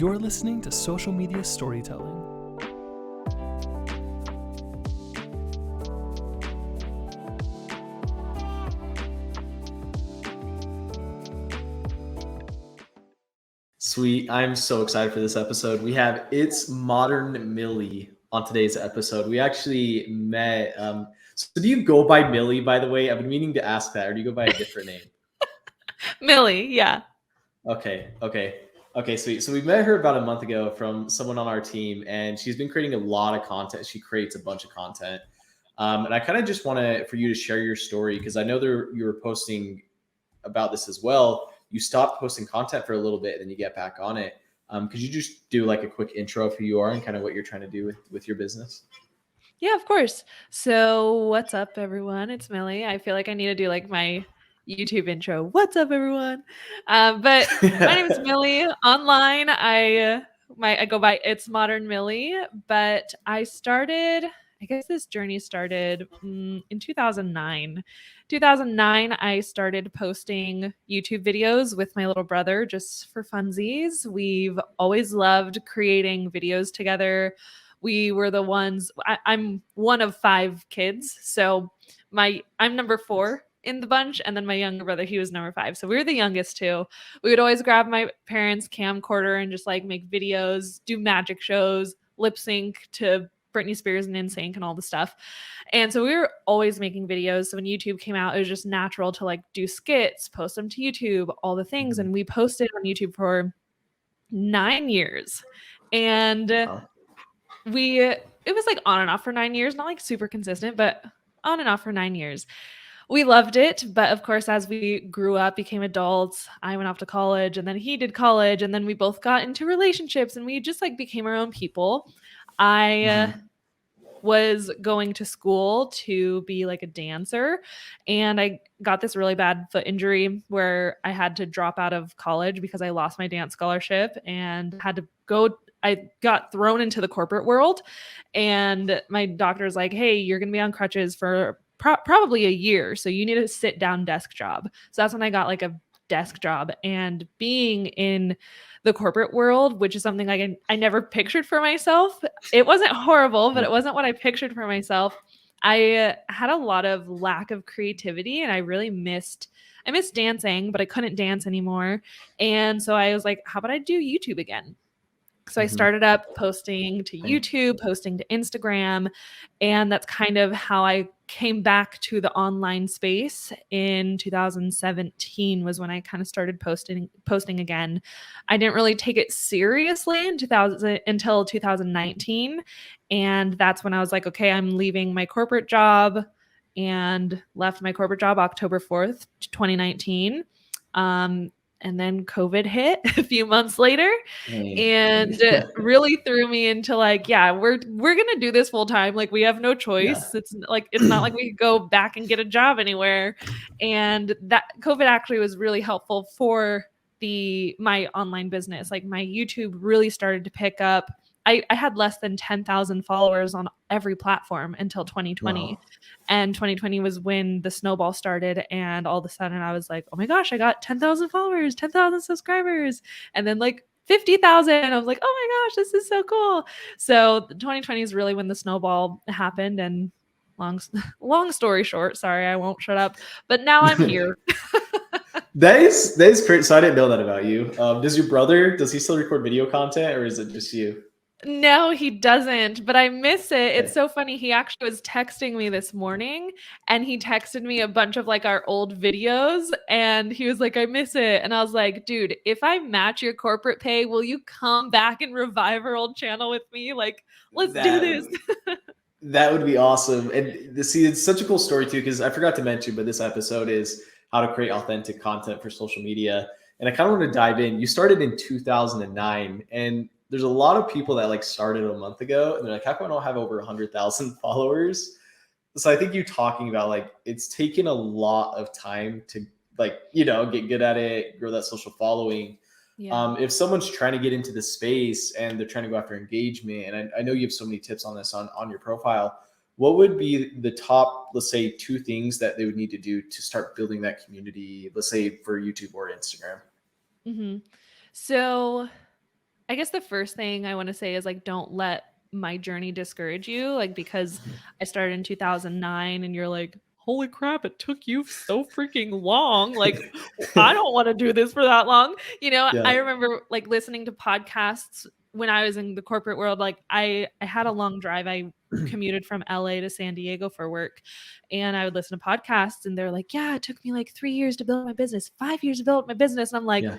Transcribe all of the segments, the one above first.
You're listening to Social Media Storytelling. Sweet. I'm so excited for this episode. We have It's Modern Millie on today's episode. We actually met. So do you go by Millie, by the way? I've been meaning to ask that, or do you go by a different name? Millie, yeah. Okay, sweet. So we met her about a month ago from someone on our team, and she's been creating a lot of content. She creates a bunch of content. And I kind of just want for you to share your story, because I know you were posting about this as well. You stopped posting content for a little bit and then you get back on it. Could you just do like a quick intro of who you are and kind of what you're trying to do with your business? Yeah, of course. So what's up, everyone? It's Millie. I feel like I need to do like my YouTube intro. What's up, everyone? But my name is Millie. Online, I go by It's Modern Millie. But I guess this journey started in 2009. 2009, I started posting YouTube videos with my little brother just for funsies. We've always loved creating videos together. We were the ones. I'm one of 5 kids, so I'm number 4 in the bunch, and then my younger brother, he was number 5. So we were the youngest too. We would always grab my parents' camcorder and just like make videos, do magic shows, lip sync to Britney Spears and NSYNC and all the stuff. And so we were always making videos. So when YouTube came out, it was just natural to like do skits, post them to YouTube, all the things. And we posted on YouTube for 9 years. And it was like on and off for 9 years, not like super consistent, but on and off for 9 years. We loved it. But of course, as we grew up, became adults, I went off to college and then he did college. And then we both got into relationships and we just like became our own people. I was going to school to be like a dancer, and I got this really bad foot injury where I had to drop out of college because I lost my dance scholarship and had to go. I got thrown into the corporate world, and my doctor's like, hey, you're going to be on crutches for probably a year. So you need a sit down desk job. So that's when I got like a desk job, and being in the corporate world, which is something like I never pictured for myself. It wasn't horrible, but it wasn't what I pictured for myself. I had a lot of lack of creativity, and I missed dancing, but I couldn't dance anymore. And so I was like, how about I do YouTube again? So I started up posting to YouTube, posting to Instagram, and that's kind of how I came back to the online space in 2017 was when I kind of started posting again. I didn't really take it seriously until 2019, and that's when I was like, okay, I'm leaving my corporate job, and left my corporate job October 4th, 2019. And then COVID hit a few months later and really threw me into like, yeah, we're going to do this full time. Like we have no choice. Yeah. It's not like we could go back and get a job anywhere. And that COVID actually was really helpful for my online business. Like my YouTube really started to pick up. I had less than 10,000 followers on every platform until 2020. Wow. And 2020 was when the snowball started. And all of a sudden I was like, oh my gosh, I got 10,000 followers, 10,000 subscribers. And then like 50,000. I was like, oh my gosh, this is so cool. So 2020 is really when the snowball happened. And long story short, sorry, I won't shut up. But now I'm here. That is great. So I didn't know that about you. Does he still record video content, or is it just you? No, he doesn't, but I miss it. It's so funny. He actually was texting me this morning, and he texted me a bunch of like our old videos, and he was like, I miss it. And I was like, dude, if I match your corporate pay, will you come back and revive our old channel with me? Like, let's do this. That would be awesome. And see, it's such a cool story too, because I forgot to mention, but this episode is how to create authentic content for social media. And I kind of want to dive in. You started in 2009, and there's a lot of people that like started a month ago and they're like, how come I don't have over 100,000 followers? So I think you talking about like, it's taken a lot of time to like, get good at it, grow that social following. Yeah. If someone's trying to get into the space and they're trying to go after engagement, and I know you have so many tips on this on your profile, what would be the top, let's say 2 things that they would need to do to start building that community, let's say for YouTube or Instagram? So I guess the first thing I want to say is like, don't let my journey discourage you. Like, because I started in 2009 and you're like, holy crap, it took you so freaking long. Like, I don't want to do this for that long. You know, I Yeah. remember like listening to podcasts when I was in the corporate world. Like, I had a long drive. I commuted from LA to San Diego for work, and I would listen to podcasts, and they're like, yeah, it took me like 3 years to build my business, 5 years to build my business. And I'm like, Yeah.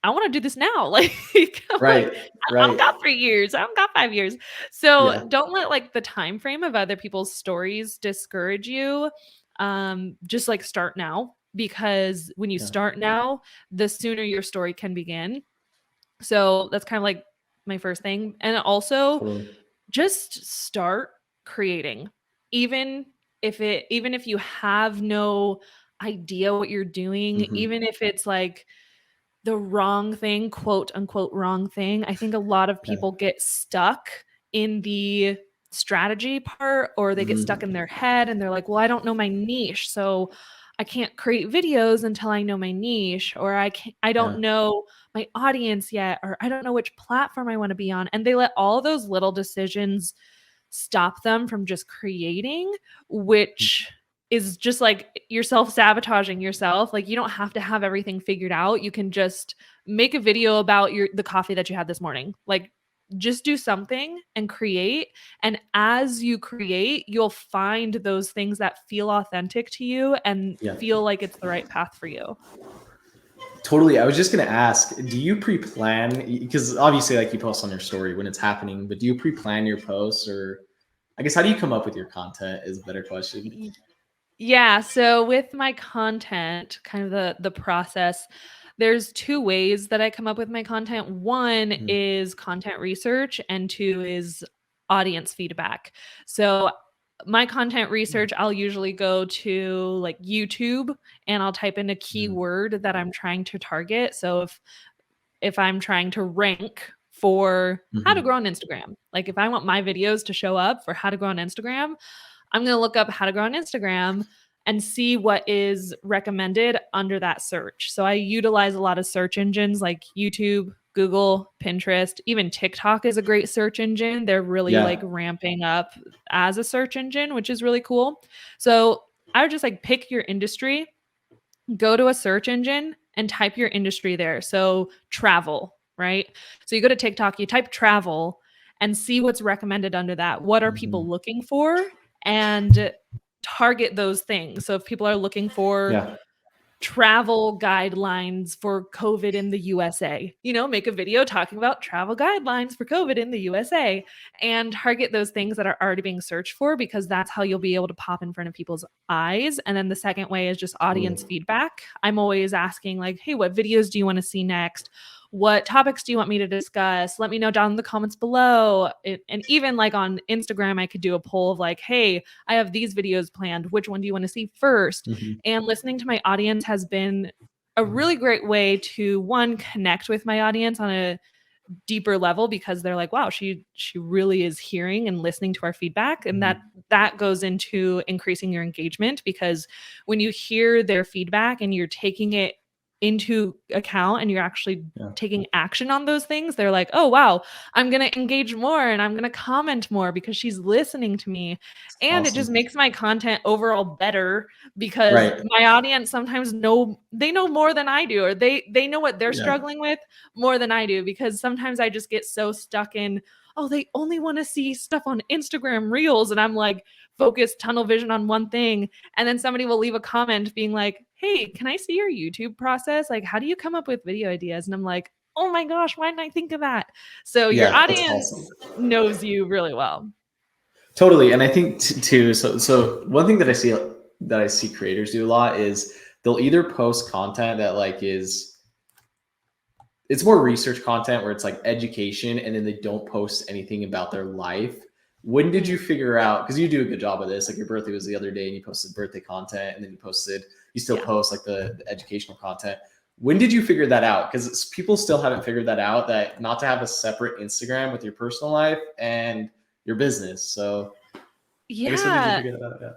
I want to do this now. Like, I'm like, Right. I don't Right. got 3 years. I don't got 5 years. So Yeah. don't let like the time frame of other people's stories discourage you. Just like start now, because when you Yeah. start now, the sooner your story can begin. So that's kind of like my first thing. And also Totally. just start creating. Even if you have no idea what you're doing, Mhm. even if it's like the wrong thing, quote unquote wrong thing. I think a lot of Yeah. people get stuck in the strategy part, or they get stuck Mhm. in their head and they're like, well, I don't know my niche, so I can't create videos until I know my niche, or I don't Yeah. know my audience yet, or I don't know which platform I want to be on. And they let all those little decisions stop them from just creating, which is just like you're self-sabotaging yourself. Like, you don't have to have everything figured out. You can just make a video about the coffee that you had this morning. Like, just do something and create. And as you create, you'll find those things that feel authentic to you and Yeah. feel like it's the right path for you. Totally. I was just going to ask, do you pre-plan? Because obviously, like, you post on your story when it's happening, but do you pre-plan your posts, or I guess how do you come up with your content is a better question. Yeah, so with my content, kind of the process, there's two ways that I come up with my content. One Mhm. is content research, and two is audience feedback. So my content research, I'll usually go to like YouTube and I'll type in a Mhm. keyword that I'm trying to target. So if I'm trying to rank for how to Mhm. grow on Instagram, like if I want my videos to show up for how to grow on Instagram, I'm going to look up how to grow on Instagram and see what is recommended under that search. So I utilize a lot of search engines like YouTube, Google, Pinterest, even TikTok is a great search engine. They're really like Yeah. ramping up as a search engine, which is really cool. So I would just like pick your industry, go to a search engine and type your industry there. So travel, right? So you go to TikTok, you type travel and see what's recommended under that. What are people Mhm. looking for? And target those things. So if people are looking for Yeah. travel guidelines for COVID in the USA, make a video talking about travel guidelines for COVID in the USA, and target those things that are already being searched for, because that's how you'll be able to pop in front of people's eyes. And then the second way is just audience Totally. feedback. I'm always asking like, hey, what videos do you want to see next? What topics do you want me to discuss? Let me know down in the comments below. And even like on Instagram, I could do a poll of like, hey, I have these videos planned. Which one do you want to see first? Mhm. And listening to my audience has been a really great way to, one, connect with my audience on a deeper level, because they're like, wow, she really is hearing and listening to our feedback. And Mhm. that goes into increasing your engagement, because when you hear their feedback and you're taking it into account and you're actually Yeah. taking action on those things, they're like, oh wow, I'm going to engage more and I'm going to comment more because she's listening to me. And it just Awesome. makes my content overall better, because Right. my audience sometimes know more than I do, or they know what they're Yeah. struggling with more than I do, because sometimes I just get so stuck in, oh, they only want to see stuff on Instagram Reels, and I'm like focused tunnel vision on one thing, and then somebody will leave a comment being like, hey, can I see your YouTube process? Like, how do you come up with video ideas? And I'm like, oh my gosh, why didn't I think of that? So your Yeah. That's awesome. audience knows you really well. Totally. And I think too, so one thing that I see creators do a lot is they'll either post content that like it's more research content where it's like education, and then they don't post anything about their life. When did you figure out, because you do a good job of this, like your birthday was the other day and you posted birthday content, and then you still Yeah. post like the educational content. When did you figure that out? Because people still haven't figured that out, that not to have a separate Instagram with your personal life and your business. So I guess when did you Yeah. figure that out? Yeah.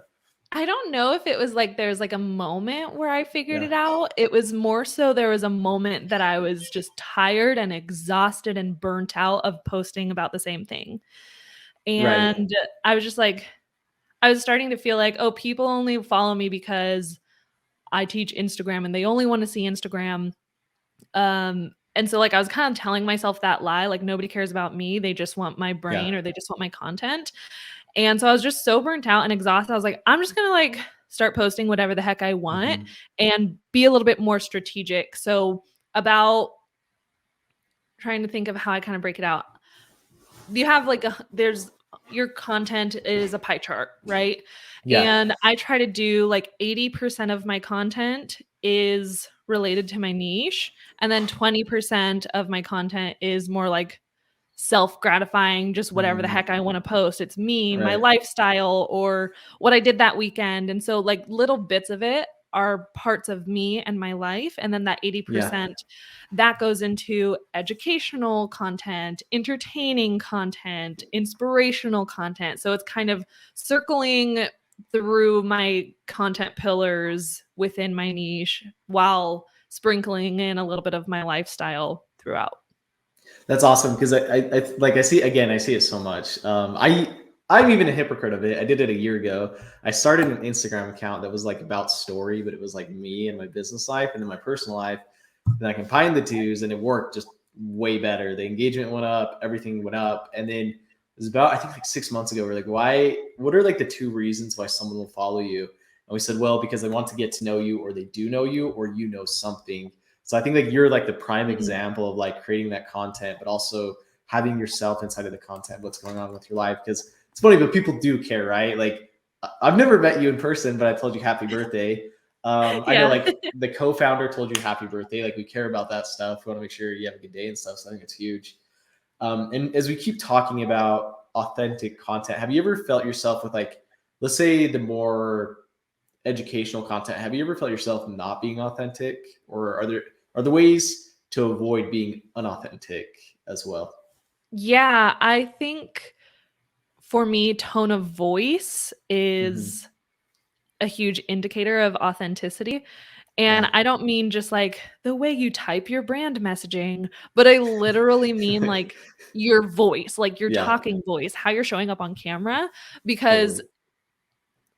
I don't know if it was like there's like a moment where I figured Yeah. it out. It was more so there was a moment that I was just tired and exhausted and burnt out of posting about the same thing. Right. And I was just like, I was starting to feel like, oh, people only follow me because I teach Instagram and they only want to see Instagram. And so like I was kind of telling myself that lie, like nobody cares about me. They just want my brain Yeah. or they just want my content. And so I was just so burnt out and exhausted. I was like, I'm just gonna like start posting whatever the heck I want Hmm. and be a little bit more strategic. So about trying to think of how I kind of break it out. You have like there's your content is a pie chart, right? Yeah. And I try to do like 80% of my content is related to my niche, and then 20% of my content is more like self-gratifying, just whatever the Mm, heck I want to post. It's me, my right. lifestyle, or what I did that weekend. And so like little bits of it are parts of me and my life. And then that Yeah. 80% that goes into educational content, entertaining content, inspirational content. So it's kind of circling through my content pillars within my niche while sprinkling in a little bit of my lifestyle throughout. That's awesome because I see again. I see it so much. I'm even a hypocrite of it. I did it a year ago. I started an Instagram account that was like about Storyy, but it was like me and my business life and then my personal life. Then I combined the twos, and it worked just way better. The engagement went up, everything went up, and then it was about I think like 6 months ago. We're like, why? What are like the two reasons why someone will follow you? And we said, well, because they want to get to know you, or they do know you, or you know something. So I think like you're like the prime Mm. example of like creating that content, but also having yourself inside of the content, what's going on with your life. Because it's funny, but people do care, right? Like I've never met you in person, but I told you happy birthday. I know Yeah. like the co-founder told you happy birthday. Like we care about that stuff. We want to make sure you have a good day and stuff. So I think it's huge. And as we keep talking about authentic content, have you ever felt yourself with like, let's say the more educational content, have you ever felt yourself not being authentic, or are there ways to avoid being unauthentic as well? Yeah, I think for me, tone of voice Hmm. is a huge indicator of authenticity. And Yeah. I don't mean just like the way you type your brand messaging, but I literally mean like your voice, like your Yeah. talking voice, how you're showing up on camera. Because Totally.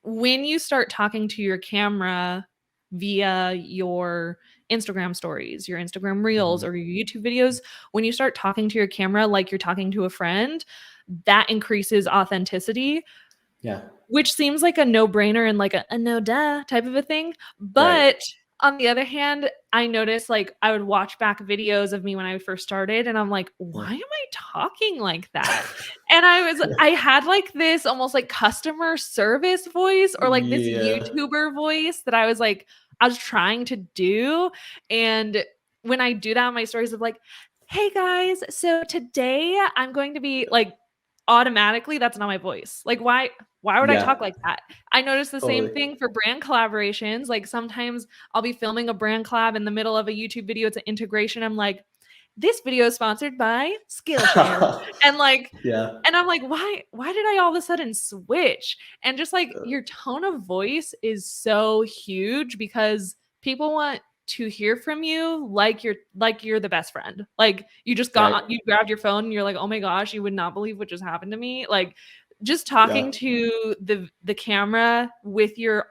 when you start talking to your camera via your Instagram stories, your Instagram reels, Hmm. or your YouTube videos, when you start talking to your camera like you're talking to a friend, that increases authenticity, Yeah. which seems like a no-brainer and like a no duh type of a thing. Right. But on the other hand, I noticed like I would watch back videos of me when I first started and I'm like, Yeah. why am I talking like that? And I Yeah. had like this almost like customer service voice or like this Yeah. YouTuber voice that I was trying to do. And when I do that on my stories of like, hey guys, so today I'm going to be like automatically that's not my voice. Like why would I talk Yeah. like that? I noticed the same Totally. thing for brand collaborations. Like sometimes I'll be filming a brand collab in the middle of a YouTube video. It's an integration. I'm like, this video is sponsored by Skillshare. And like, Yeah. and I'm like, why did I all of a sudden switch? And just like your tone of voice is so huge because people want to hear from you like you're the best friend. Like Right. you grabbed your phone and you're like, "Oh my gosh, you would not believe what just happened to me." Like just Yeah. talking to the camera with your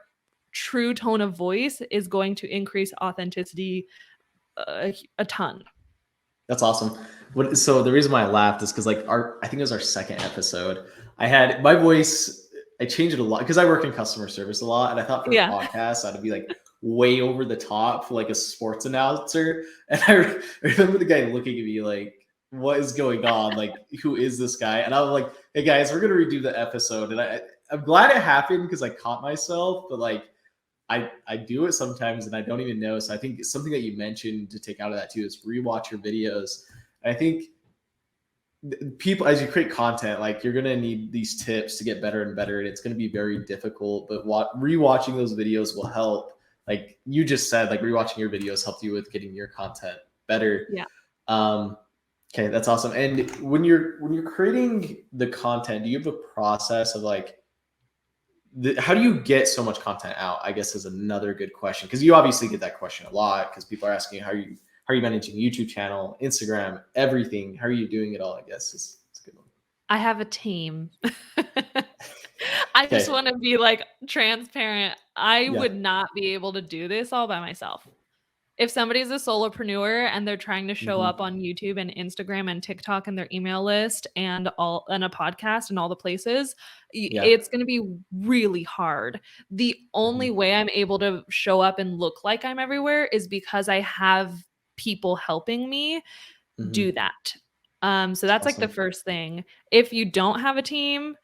true tone of voice is going to increase authenticity a ton. That's awesome. So the reason why I laughed is because like I think it was our second episode. I had my voice. I changed it a lot because I work in customer service a lot, and I thought for a Yeah. podcast I'd be like way over the top for like a sports announcer. And remember the guy looking at me like, "What is going on? Like, who is this guy?" And I was like, "Hey guys, we're gonna redo the episode." And I'm glad it happened because I caught myself, but like I do it sometimes and I don't even know. So I think something that you mentioned to take out of that too is rewatch your videos. And I think people, as you create content, like you're gonna need these tips to get better and better, and it's gonna be very difficult. But rewatching those videos will help. Like you just said, like rewatching your videos helped you with getting your content better. Yeah. Um, okay, that's awesome. And when you're creating the content, do you have a process of like how do you get so much content out, I guess, is another good question, because you obviously get that question a lot, because people are asking how are you managing YouTube channel, Instagram, everything. How are you doing it all? I guess is a good one. I have a team. I just want to be like transparent. I would not be able to do this all by myself. If somebody's a solopreneur and they're trying to show up on YouTube and Instagram and TikTok and their email list and a podcast and all the places, it's going to be really hard. The only way I'm able to show up and look like I'm everywhere is because I have people helping me do that. So that's like the first thing. If you don't have a team,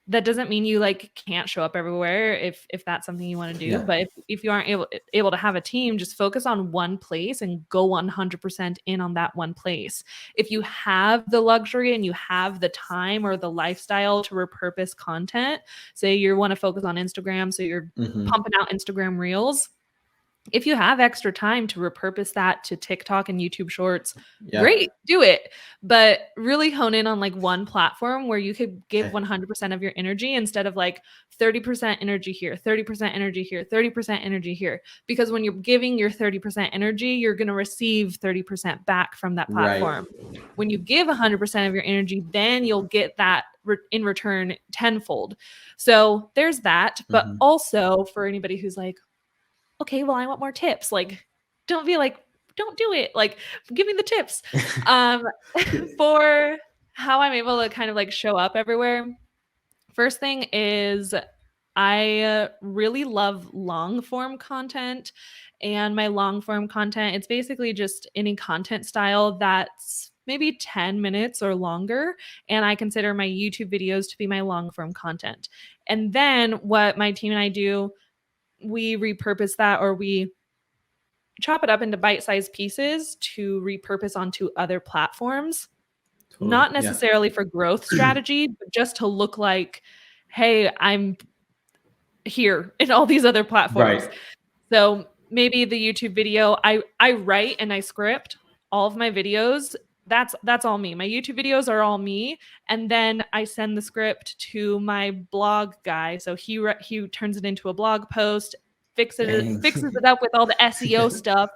that doesn't mean you like can't show up everywhere if that's something you want to do. But if you aren't able to have a team, just focus on one place and go 100% in on that one place. If you have the luxury and you have the time or the lifestyle to repurpose content, say you want to focus on Instagram, so you're pumping out Instagram reels. If you have extra time to repurpose that to TikTok and YouTube Shorts, great, do it. But really hone in on like one platform where you could give 100% of your energy instead of like 30% energy here, 30% energy here, 30% energy here. Because when you're giving your 30% energy, you're going to receive 30% back from that platform. Right. When you give 100% of your energy, then you'll get that in return tenfold. So there's that. But also for anybody who's like, okay, well, I want more tips. Like, don't be like, don't do it. Like, give me the tips. For how I'm able to kind of like show up everywhere. First thing is I really love long form content, and my long form content, it's basically just any content style that's maybe 10 minutes or longer. And I consider my YouTube videos to be my long form content. And then what my team and I do, we repurpose that, or we chop it up into bite-sized pieces to repurpose onto other platforms. Totally. Not necessarily for growth strategy, but just to look like, hey, I'm here in all these other platforms. Right. So maybe the YouTube video, I write and I script all of my videos. That's all me. My YouTube videos are all me. And then I send the script to my blog guy. So he turns it into a blog post, fixes it up with all the SEO stuff.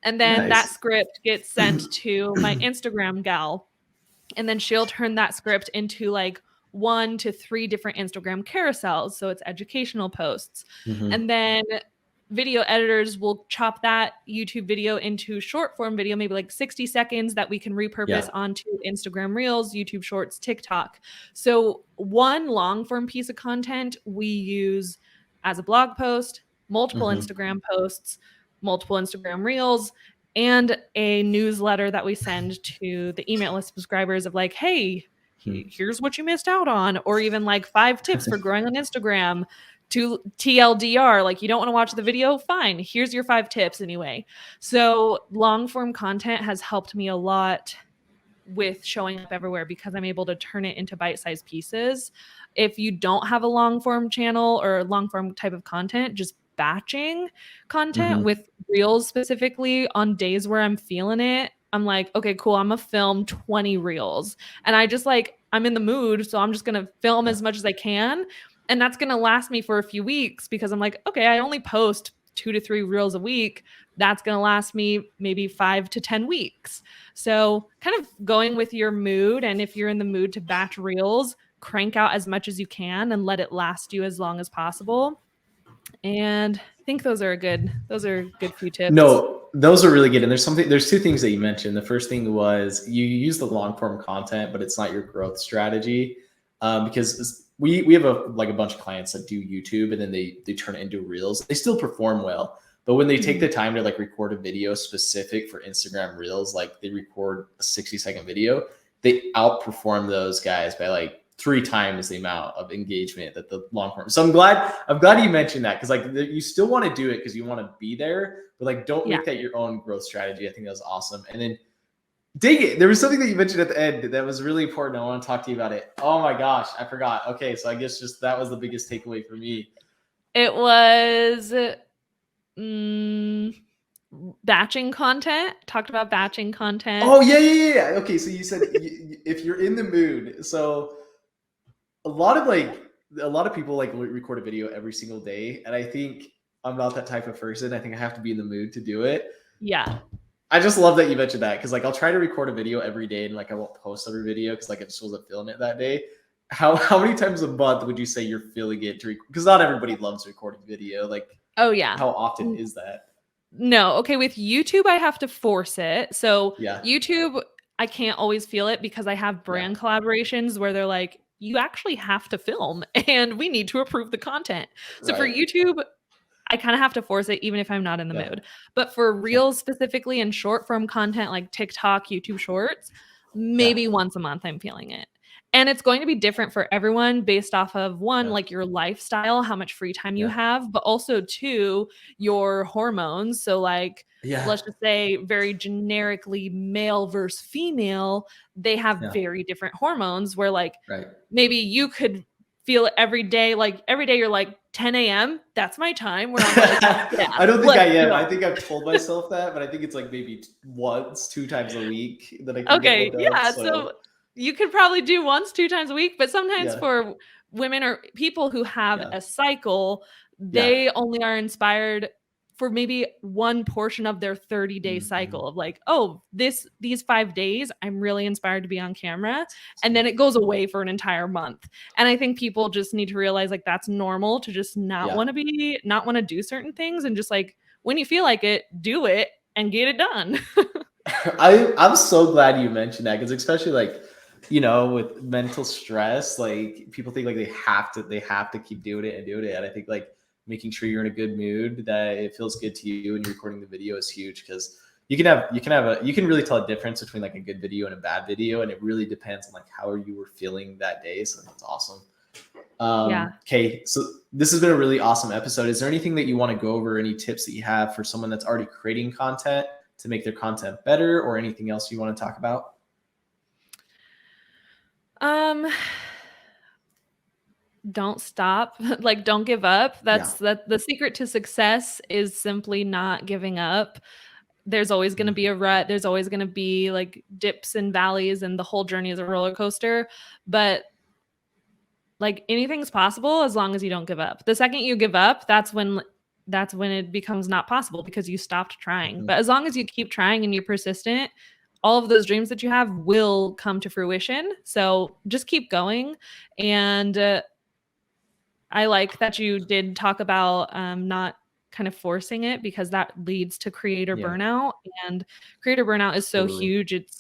And then that script gets sent to my Instagram gal. And then she'll turn that script into like 1 to 3 different Instagram carousels. So it's educational posts. And then video editors will chop that YouTube video into short form video, maybe like 60 seconds that we can repurpose onto Instagram Reels, YouTube Shorts, TikTok. So one long form piece of content we use as a blog post, multiple Instagram posts, multiple Instagram Reels, and a newsletter that we send to the email list subscribers of like, hey, here's what you missed out on, or even like 5 tips for growing on Instagram. To TLDR, like you don't want to watch the video, fine. Here's your 5 tips anyway. So long form content has helped me a lot with showing up everywhere because I'm able to turn it into bite-sized pieces. If you don't have a long form channel or long form type of content, just batching content with reels specifically on days where I'm feeling it. I'm like, okay, cool. I'm gonna film 20 reels, and I just like, I'm in the mood. So I'm just going to film as much as I can. And that's going to last me for a few weeks because I'm like, okay, I only post 2 to 3 reels a week. That's going to last me maybe 5 to 10 weeks. So kind of going with your mood. And if you're in the mood to batch reels, crank out as much as you can and let it last you as long as possible. And I think those are good few tips. No, those are really good. And there's 2 things that you mentioned. The first thing was you use the long form content, but it's not your growth strategy. Because we have a bunch of clients that do YouTube and then they turn it into reels. They still perform well, but when they take the time to like record a video specific for Instagram reels, like they record a 60-second video, they outperform those guys by like 3 times the amount of engagement that the long form. So I'm glad you mentioned that, because like you still want to do it because you want to be there, but like don't make that your own growth strategy. I think that was awesome. And then dang it, there was something that you mentioned at the end that was really important. I want to talk to you about it. Oh my gosh, I forgot. Okay, so I guess just that was the biggest takeaway for me. It was batching content. Talked about batching content. Oh yeah. Okay, so you said if you're in the mood. So a lot of like a lot of people like record a video every single day. And I think I'm not that type of person. I think I have to be in the mood to do it. Yeah. I just love that you mentioned that, because like I'll try to record a video every day and like I won't post every video because like I just wasn't feeling it that day. How many times a month would you say you're feeling it to because not everybody loves recording video. Like, oh yeah. how often is that? No. Okay. With YouTube, I have to force it. So Yeah. YouTube, I can't always feel it because I have brand collaborations where they're like, you actually have to film and we need to approve the content. So for YouTube, I kind of have to force it even if I'm not in the mood. But for Reels specifically and short form content like TikTok, YouTube Shorts, maybe once a month I'm feeling it. And it's going to be different for everyone based off of one, like your lifestyle, how much free time you have, but also two, your hormones. So like, let's just say very generically male versus female, they have very different hormones where like maybe you could feel it every day. Like every day you're like 10 a.m. That's my time where I'm like, I don't think I am. I think I've told myself that, but I think it's like maybe once, 2 times a week that I can get one done, so you could probably do once, 2 times a week, but sometimes for women or people who have a cycle, they only are inspired for maybe one portion of their 30-day cycle of like, oh, these 5 days, I'm really inspired to be on camera. And then it goes away for an entire month. And I think people just need to realize like that's normal to just not want to do certain things. And just like, when you feel like it, do it and get it done. I'm so glad you mentioned that, because especially like, you know, with mental stress, like people think like they have to keep doing it. And I think like making sure you're in a good mood, that it feels good to you and you're recording the video is huge, because you can really tell a difference between like a good video and a bad video. And it really depends on like how you were feeling that day. So that's awesome. Okay. So this has been a really awesome episode. Is there anything that you want to go over, any tips that you have for someone that's already creating content to make their content better, or anything else you want to talk about? Don't stop. Like, don't give up. That's the secret to success is simply not giving up. There's always going to be a rut. There's always going to be like dips and valleys, and the whole journey is a roller coaster, but like anything's possible as long as you don't give up. The second you give up, that's when it becomes not possible, because you stopped trying. But as long as you keep trying and you're persistent, all of those dreams that you have will come to fruition. So just keep going. And I like that you did talk about not kind of forcing it, because that leads to creator burnout. And creator burnout is so huge. It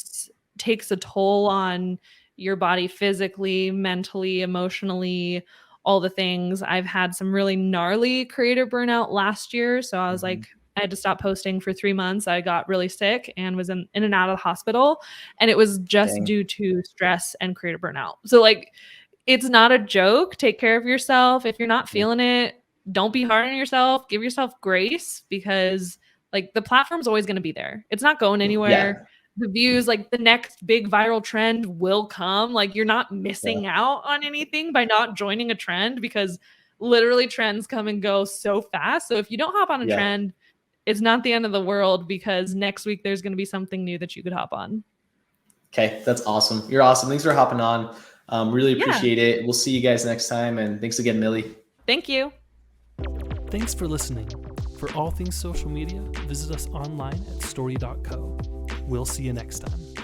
takes a toll on your body physically, mentally, emotionally, all the things. I've had some really gnarly creator burnout last year. So I was like, I had to stop posting for 3 months. I got really sick and was in and out of the hospital. And it was just due to stress and creator burnout. So like, it's not a joke. Take care of yourself. If you're not feeling it, don't be hard on yourself. Give yourself grace, because like the platform's always going to be there. It's not going anywhere. The views, like the next big viral trend will come. Like you're not missing out on anything by not joining a trend, because literally trends come and go so fast. So if you don't hop on a trend, it's not the end of the world, because next week there's going to be something new that you could hop on. Okay. That's awesome. You're awesome. Thanks for hopping on. Really appreciate it. We'll see you guys next time. And thanks again, Millie. Thank you. Thanks for listening. For all things social media, visit us online at storyy.co. We'll see you next time.